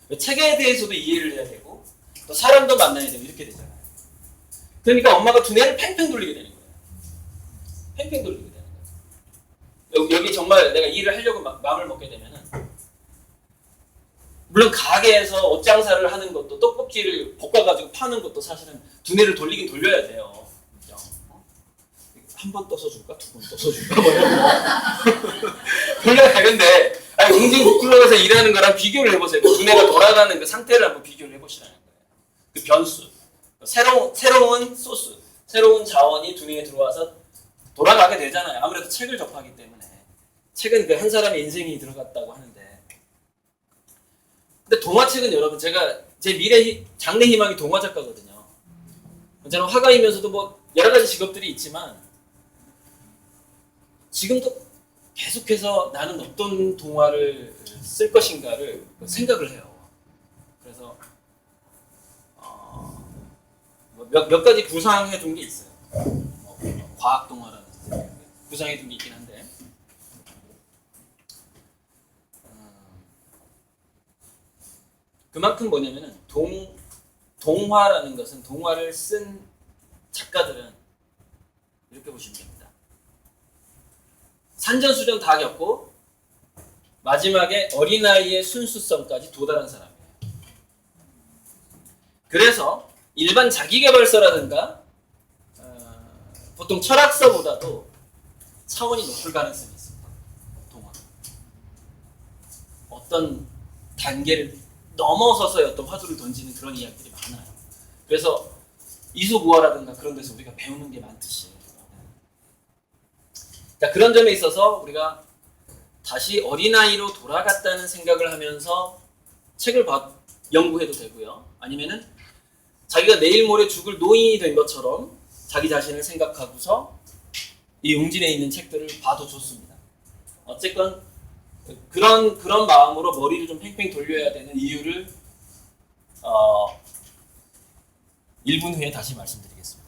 돼요. 책에 대해서도 이해를 해야 되고 또 사람도 만나야 되고 이렇게 되잖아요. 그러니까 엄마가 두뇌를 팽팽 돌리게 되는 거예요. 팽팽 돌리게 되는 거예요. 여기 정말 내가 일을 하려고 마음을 먹게 되면은, 물론 가게에서 옷 장사를 하는 것도 떡볶이를 볶아가지고 파는 것도 사실은 두뇌를 돌리긴 돌려야 돼요. 그렇죠? 한 번 떠서 줄까? 두 번 떠서 줄까? 뭐 이런 거. 돌려가는데 웅진 북클럽에서 일하는 거랑 비교를 해보세요. 그 두뇌가 돌아가는 그 상태를 한번 비교를 해보시라는 거예요. 그 변수. 새로운 소스, 새로운 자원이 두뇌에 들어와서 돌아가게 되잖아요. 아무래도 책을 접하기 때문에. 책은 그 한 사람의 인생이 들어갔다고 하는데. 근데 동화책은 여러분, 제가 제 장래 희망이 동화 작가거든요. 저는 화가이면서도 뭐 여러 가지 직업들이 있지만 지금도 계속해서 나는 어떤 동화를 쓸 것인가를 생각을 해요. 그래서 몇 가지 구상해 둔 게 있어요. 과학 동화라든지 구상해 둔 게 있긴 한데 그만큼 뭐냐면은 동화라는 것은 동화를 쓴 작가들은 이렇게 보시면 됩니다. 산전수전 다 겪고 마지막에 어린아이의 순수성까지 도달한 사람이에요. 그래서 일반 자기계발서라든가 보통 철학서보다도 차원이 높을 가능성이 있습니다. 동화. 어떤 단계를 넘어서서의 어떤 화두를 던지는 그런 이야기들이 많아요. 그래서 이소부화라든가 그런 데서 우리가 배우는 게 많듯이. 자, 그런 점에 있어서 우리가 다시 어린아이로 돌아갔다는 생각을 하면서 책을 연구해도 되고요. 아니면은 자기가 내일 모레 죽을 노인이 된 것처럼 자기 자신을 생각하고서 이 웅진에 있는 책들을 봐도 좋습니다. 어쨌건 그런 마음으로 머리를 좀 팽팽 돌려야 되는 이유를 1분 후에 다시 말씀드리겠습니다.